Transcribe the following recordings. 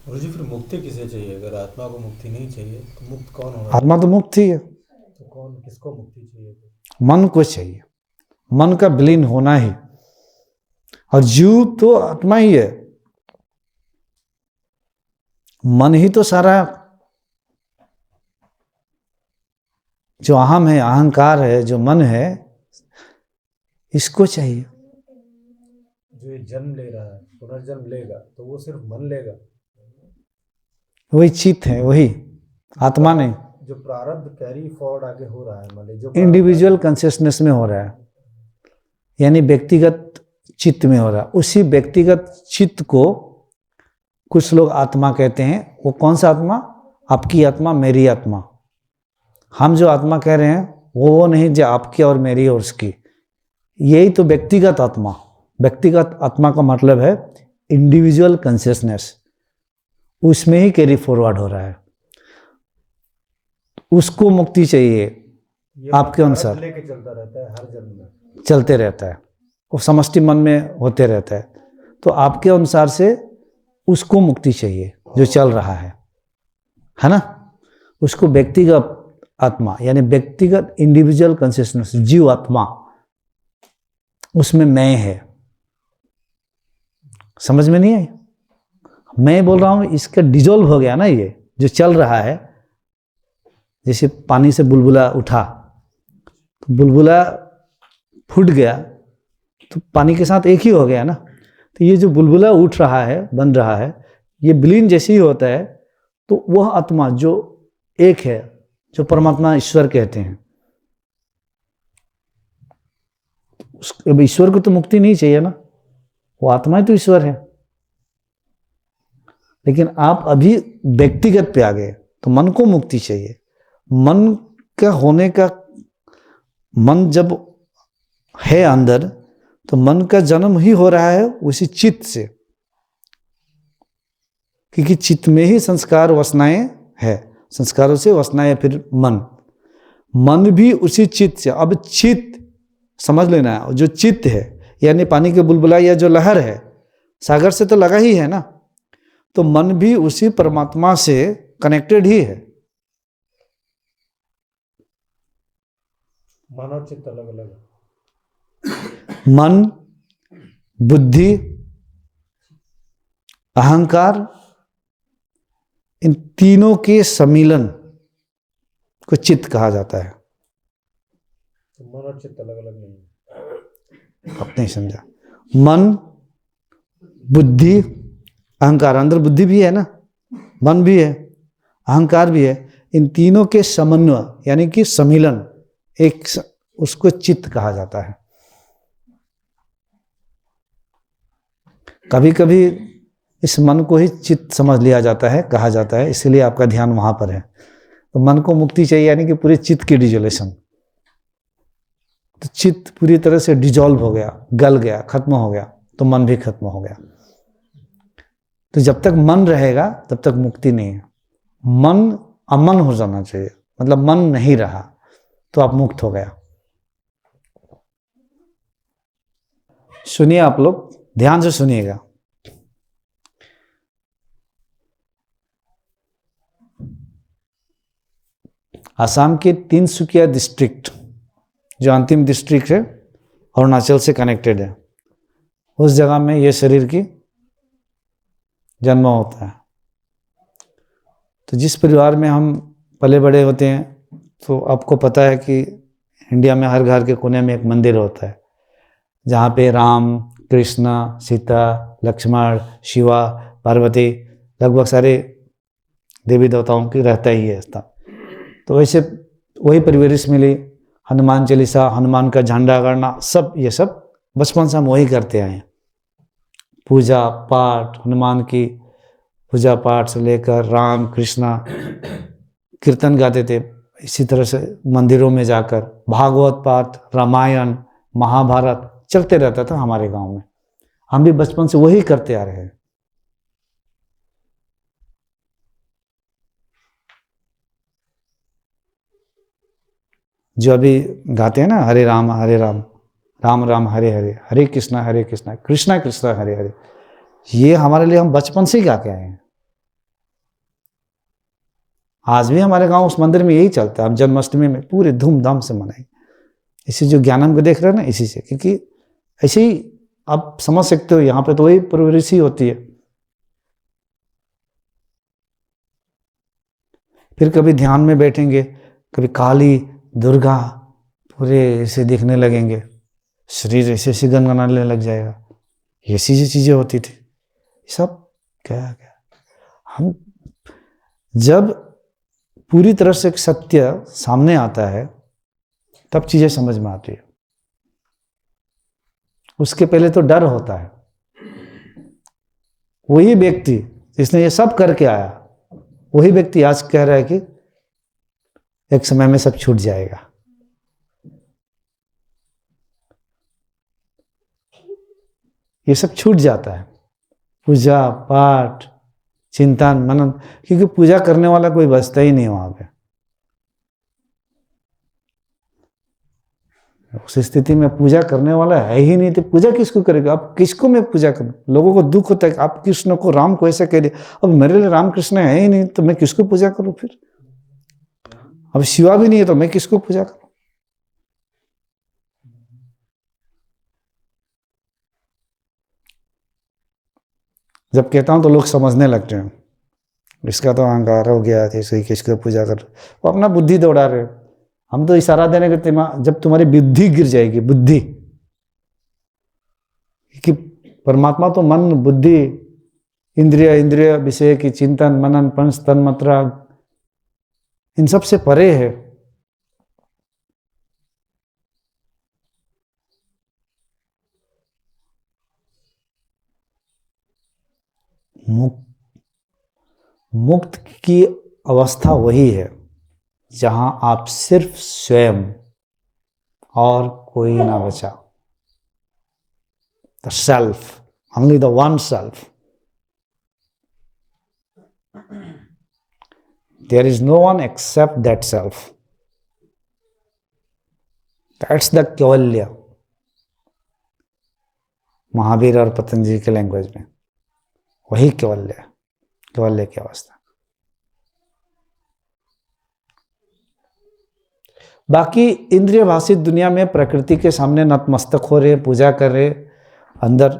गुरु जी, फिर मुक्ति किसे चाहिए? अगर आत्मा को मुक्ति नहीं चाहिए तो मुक्त कौन होना आत्मा तो मुक्त ही है, तो कौन किसको मुक्ति चाहिए? मन को चाहिए, मन का विलीन होना ही। और जीव तो आत्मा ही है, मन ही तो सारा जो अहम है, अहंकार है, जो मन है, इसको चाहिए। जो ये जन्म ले रहा है, पुनर्जन्म लेगा, तो वो सिर्फ मन लेगा? वही चित्त है, वही आत्मा नहीं। जो प्रारब्ध कैरी फॉरवर्ड आगे हो रहा है, मान लीजिए जो इंडिविजुअल कॉन्शियसनेस में हो रहा है, यानी व्यक्तिगत चित्त में हो रहा है। उसी व्यक्तिगत चित्त को कुछ लोग आत्मा कहते हैं। वो कौन सा आत्मा? आपकी आत्मा, मेरी आत्मा। हम जो आत्मा कह रहे हैं वो नहीं जो आपकी और मेरी और उसकी, यही तो व्यक्तिगत आत्मा। व्यक्तिगत आत्मा का मतलब है इंडिविजुअल कॉन्शियसनेस, उसमें ही कैरी फॉरवर्ड हो रहा है। उसको मुक्ति चाहिए आपके अनुसार। लेके चलता रहता है, हर जन्म में चलते रहता है, वो समष्टि मन में होते रहता है। तो आपके अनुसार से उसको मुक्ति चाहिए जो चल रहा है ना? उसको व्यक्तिगत आत्मा यानी व्यक्तिगत इंडिविजुअल कॉन्शियसनेस, जीव आत्मा, उसमें मैं है। समझ में नहीं आई? मैं बोल रहा हूं इसका डिजोल्व हो गया ना, ये जो चल रहा है। जैसे पानी से बुलबुला उठा, तो बुलबुला फूट गया तो पानी के साथ एक ही हो गया ना। तो ये जो बुलबुला उठ रहा है, बन रहा है, ये विलीन जैसे ही होता है, तो वह आत्मा जो एक है, जो परमात्मा ईश्वर कहते हैं, अब ईश्वर को तो मुक्ति नहीं चाहिए ना, वो आत्मा ही तो ईश्वर है। लेकिन आप अभी व्यक्तिगत पे आ गए, तो मन को मुक्ति चाहिए। मन का होने का, मन जब है अंदर, तो मन का जन्म ही हो रहा है उसी चित्त से, क्योंकि चित्त में ही संस्कार वासनाएं है, संस्कारों से वासनाएं, फिर मन भी उसी चित्त से। अब चित्त समझ लेना है, जो चित्त है यानी पानी के बुलबुला या जो लहर है, सागर से तो लगा ही है ना, तो मन भी उसी परमात्मा से कनेक्टेड ही है। मन और चित्त अलग अलग है। मन, बुद्धि, अहंकार, इन तीनों के सम्मिलन को चित्त कहा जाता है। तो मन और चित्त अलग अलग नहीं है। आप नहीं समझा। मन, बुद्धि, अहंकार, अंदर बुद्धि भी है ना, मन भी है, अहंकार भी है, इन तीनों के समन्वय यानी कि सम्मिलन, एक उसको चित्त कहा जाता है। कभी कभी इस मन को ही चित्त समझ लिया जाता है, कहा जाता है, इसलिए आपका ध्यान वहां पर है। तो मन को मुक्ति चाहिए यानी कि पूरे चित्त की डिजोल्यूशन। तो चित्त पूरी तरह से डिजोल्व हो गया, गल गया, खत्म हो गया, तो मन भी खत्म हो गया। तो जब तक मन रहेगा तब तक मुक्ति नहीं है। मन अमन हो जाना चाहिए, मतलब मन नहीं रहा तो आप मुक्त हो गया। सुनिए, आप लोग ध्यान से सुनिएगा। असम के तिनसुकिया डिस्ट्रिक्ट, जो अंतिम डिस्ट्रिक्ट है, अरुणाचल से कनेक्टेड है, उस जगह में ये शरीर की जन्म होता है। तो जिस परिवार में हम पले बड़े होते हैं, तो आपको पता है कि इंडिया में हर घर के कोने में एक मंदिर होता है, जहाँ पे राम, कृष्ण, सीता, लक्ष्मण, शिवा, पार्वती, लगभग सारे देवी देवताओं की रहता ही है स्थान। तो वैसे वही परिवेश मिली, हनुमान चालीसा, हनुमान का झंडा गाड़ना, सब ये सब बचपन से हम वही करते आए हैं। पूजा पाठ, हनुमान की पूजा पाठ से लेकर राम कृष्णा, कीर्तन गाते थे, इसी तरह से मंदिरों में जाकर भागवत पाठ, रामायण, महाभारत चलते रहता था हमारे गांव में। हम भी बचपन से वही करते आ रहे हैं। जो अभी गाते हैं ना, हरे राम राम राम हरे हरे, हरे कृष्णा कृष्णा कृष्णा हरे हरे, ये हमारे लिए हम बचपन से ही गा के आए हैं। आज भी हमारे गांव उस मंदिर में यही चलता है। हम जन्माष्टमी में पूरे धूमधाम से मनाएंगे। इसी जो ज्ञानम को देख रहे हैं ना, इसी से, क्योंकि ऐसे ही आप समझ सकते हो, यहाँ पे तो वही परवरिश ही होती है। फिर कभी ध्यान में बैठेंगे, कभी काली दुर्गा पूरे ऐसे दिखने लगेंगे, शरीर ऐसे ऐसे गनगनाने लग जाएगा। ऐसी जो चीजें होती थी, सब क्या क्या हम जब पूरी तरह से सत्य सामने आता है तब चीजें समझ में आती है। उसके पहले तो डर होता है। वही व्यक्ति जिसने ये सब करके आया, वही व्यक्ति आज कह रहा है कि एक समय में सब छूट जाएगा। ये सब छूट जाता है, पूजा पाठ चिंतन मनन, क्योंकि पूजा करने वाला कोई बचता ही नहीं वहां पे। उस स्थिति में पूजा करने वाला है ही नहीं, तो पूजा किसको करेगा? अब किसको मैं पूजा करूं? लोगों को दुख होता है कि आप कृष्ण को राम को ऐसे कह दिया, अब मेरे लिए राम कृष्ण है ही नहीं तो मैं किसको पूजा करूं? फिर अब शिवा भी नहीं है तो मैं किसको पूजा करूं? जब कहता हूं तो लोग समझने लगते हैं, इसका तो अहंकार हो गया, जैसे किसको पूजा कर, वो अपना बुद्धि दौड़ा रहे। हम तो इशारा देने के जब तुम्हारी बुद्धि गिर जाएगी, बुद्धि, कि परमात्मा तो मन बुद्धि इंद्रिय विषय की चिंतन मनन पंच तन मात्रा इन सब से परे है। मुक्त की अवस्था वही है जहां आप सिर्फ स्वयं और कोई ना बचा। The self, only the one self. There is no one except that self. That's the kaivalya, Mahavir और पतंजलि के लैंग्वेज में वही कैवल्य है, कैवल्य की अवस्था। बाकी इंद्रिय भाषित दुनिया में प्रकृति के सामने नतमस्तक हो रहे, पूजा कर रहे, अंदर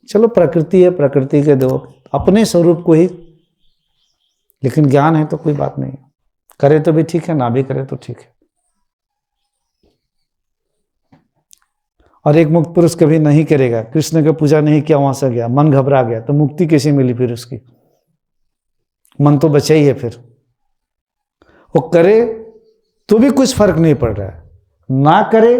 चलो प्रकृति है, प्रकृति के दो अपने स्वरूप को ही, लेकिन ज्ञान है तो कोई बात नहीं, करे तो भी ठीक है, ना भी करे तो ठीक है। और एक मुक्त पुरुष कभी नहीं करेगा, कृष्ण का पूजा नहीं किया, वहां से गया, मन घबरा गया, तो मुक्ति कैसे मिली फिर उसकी? मन तो बचा ही है। फिर वो करे तो भी कुछ फर्क नहीं पड़ रहा है, ना करे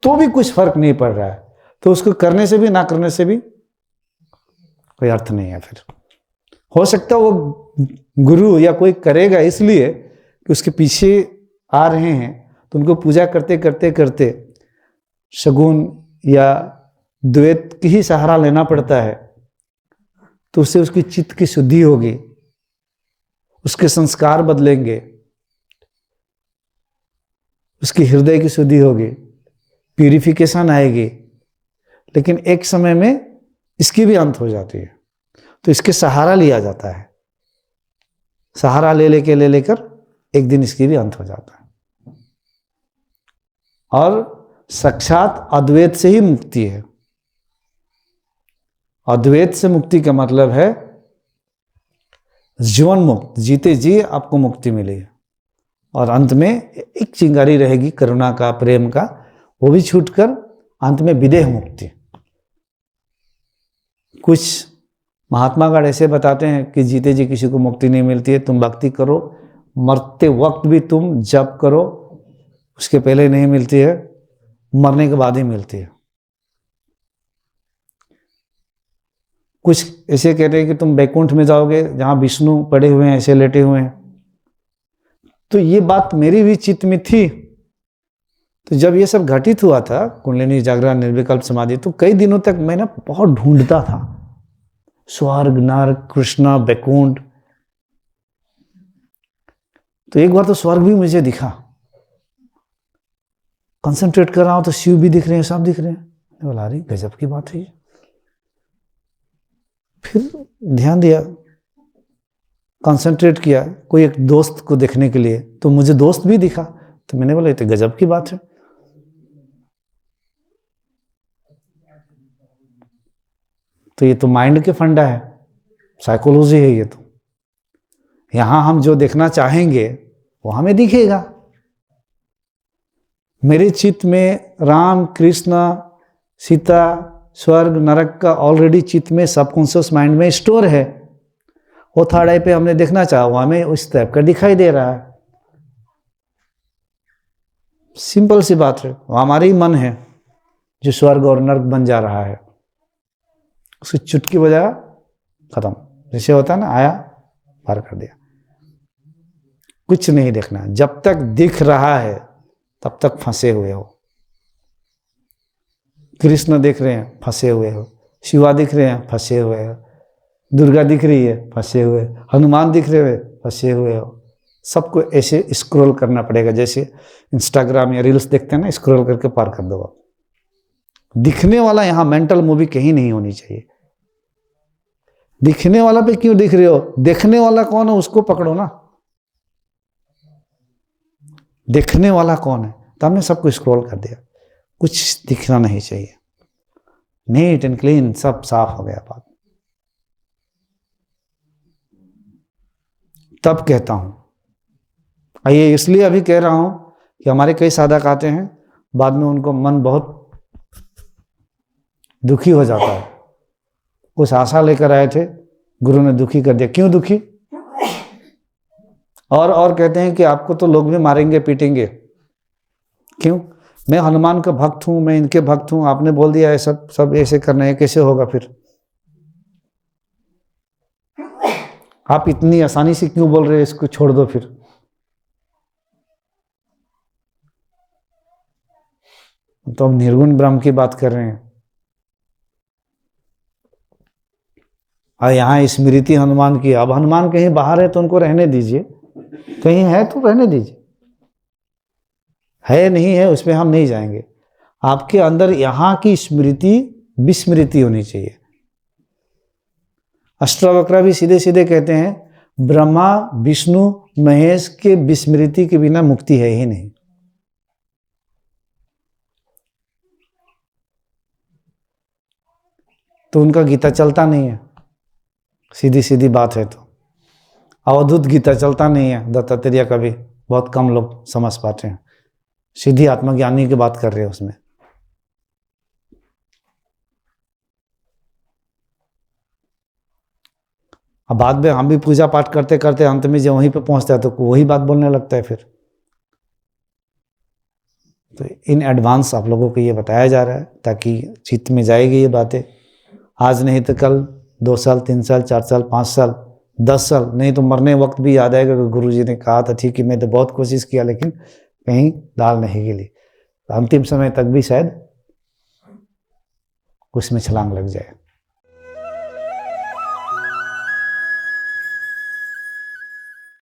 तो भी कुछ फर्क नहीं पड़ रहा है, तो उसको करने से भी ना करने से भी कोई अर्थ नहीं है। फिर हो सकता है वो गुरु या कोई करेगा इसलिए कि उसके पीछे आ रहे हैं, तो उनको पूजा करते करते करते सगुण या द्वैत की ही सहारा लेना पड़ता है, तो उससे उसकी चित्त की शुद्धि होगी, उसके संस्कार बदलेंगे, उसकी हृदय की शुद्धि होगी, प्यूरिफिकेशन आएगी। लेकिन एक समय में इसकी भी अंत हो जाती है, तो इसके सहारा लिया जाता है, सहारा ले लेकर एक दिन इसकी भी अंत हो जाता है। और साक्षात अद्वैत से ही मुक्ति है। अद्वैत से मुक्ति का मतलब है जीवन मुक्त, जीते जी आपको मुक्ति मिलेगी, और अंत में एक चिंगारी रहेगी करुणा का, प्रेम का, वो भी छूटकर अंत में विदेह मुक्ति। कुछ महात्मागण ऐसे बताते हैं कि जीते जी किसी को मुक्ति नहीं मिलती है, तुम भक्ति करो, मरते वक्त भी तुम जप करो, उसके पहले नहीं मिलती है, मरने के बाद ही मिलती है। कुछ ऐसे कहते हैं कि तुम बैकुंठ में जाओगे जहां विष्णु पड़े हुए हैं, ऐसे लेटे हुए हैं। तो ये बात मेरी भी चित्त में थी। तो जब ये सब घटित हुआ था, कुंडलिनी जागरण निर्विकल्प समाधि, तो कई दिनों तक मैं ना बहुत ढूंढता था स्वर्ग नर्क कृष्णा बैकुंठ। तो एक बार तो स्वर्ग भी मुझे दिखा, कंसंट्रेट कर रहा हूं तो शिव भी दिख रहे हैं, सब दिख रहे हैं। बोला अरे गजब की बात है। फिर ध्यान दिया, कंसंट्रेट किया कोई एक दोस्त को देखने के लिए, तो मुझे दोस्त भी दिखा, तो मैंने बोला ये तो गजब की बात है। तो ये तो माइंड के फंडा है, साइकोलॉजी है ये तो। यहां हम जो देखना चाहेंगे वो हमें दिखेगा। मेरे चित्त में राम, कृष्ण, सीता, स्वर्ग, नरक का ऑलरेडी चित्त में, सबकॉन्शियस माइंड में स्टोर है। वो थर्ड आई पे हमने देखना चाहा, वो हमें उस टाइप का दिखाई दे रहा है। सिंपल सी बात है, वो हमारे ही मन है जो स्वर्ग और नरक बन जा रहा है। उसकी चुटकी बजा खत्म, जैसे होता है ना, आया पार कर दिया। कुछ नहीं देखना, जब तक दिख रहा है तब तक फंसे हुए हो। कृष्ण दिख रहे हैं, फंसे हुए हो। शिवा दिख रहे हैं, फंसे हुए हो। दुर्गा दिख रही है, फंसे हुए। हनुमान दिख रहे हो, फंसे हुए हो। सबको ऐसे स्क्रॉल करना पड़ेगा, जैसे इंस्टाग्राम या रील्स देखते हैं ना, स्क्रॉल करके पार कर दो आप। दिखने वाला यहाँ मेंटल मूवी कहीं नहीं होनी चाहिए। दिखने वाला पे क्यों दिख रहे हो? देखने वाला कौन है उसको पकड़ो ना। देखने वाला कौन है? तो हमने सबको स्क्रॉल कर दिया, कुछ दिखना नहीं चाहिए। नीट एंड क्लीन, सब साफ हो गया बात। तब कहता हूं, ये इसलिए अभी कह रहा हूं कि हमारे कई साधक आते हैं, बाद में उनको मन बहुत दुखी हो जाता है। कुछ आशा लेकर आए थे, गुरु ने दुखी कर दिया। क्यों दुखी? और कहते हैं कि आपको तो लोग भी मारेंगे पीटेंगे। क्यों? मैं हनुमान का भक्त हूं, मैं इनके भक्त हूं, आपने बोल दिया है सब ऐसे करना है, कैसे होगा फिर? आप इतनी आसानी से क्यों बोल रहे हैं इसको छोड़ दो फिर? तो हम निर्गुण ब्रह्म की बात कर रहे हैं। और यहाँ स्मृति हनुमान की। अब हनुमान कहीं बाहर है तो उनको रहने दीजिए, कहीं है तो रहने दीजिए। है नहीं है उसमें हम नहीं जाएंगे। आपके अंदर यहाँ की स्मृति विस्मृति होनी चाहिए। अष्टावक्र भी सीधे सीधे कहते हैं, ब्रह्मा विष्णु महेश के विस्मृति के बिना मुक्ति है ही नहीं। तो उनका गीता चलता नहीं है, सीधी सीधी बात है। तो अवधूत गीता चलता नहीं है दत्तात्रेय का भी, बहुत कम लोग समझ पाते हैं। सीधी आत्मज्ञानी की बात कर रहे हैं उसमें। अब बाद में हम भी पूजा पाठ करते करते अंत में जब वहीं पे पहुंचता है तो वही बात बोलने लगता है फिर। तो इन एडवांस आप लोगों को ये बताया जा रहा है ताकि चित्त में जाएगी ये बातें। आज नहीं तो कल, 2 साल 3 साल 4 साल 5 साल 10 साल, नहीं तो मरने वक्त भी याद आएगा कि गुरु जी ने कहा था ठीक कि मैं तो बहुत कोशिश किया लेकिन कहीं दाल नहीं गिली। तो अंतिम समय तक भी शायद उसमें छलांग लग जाए।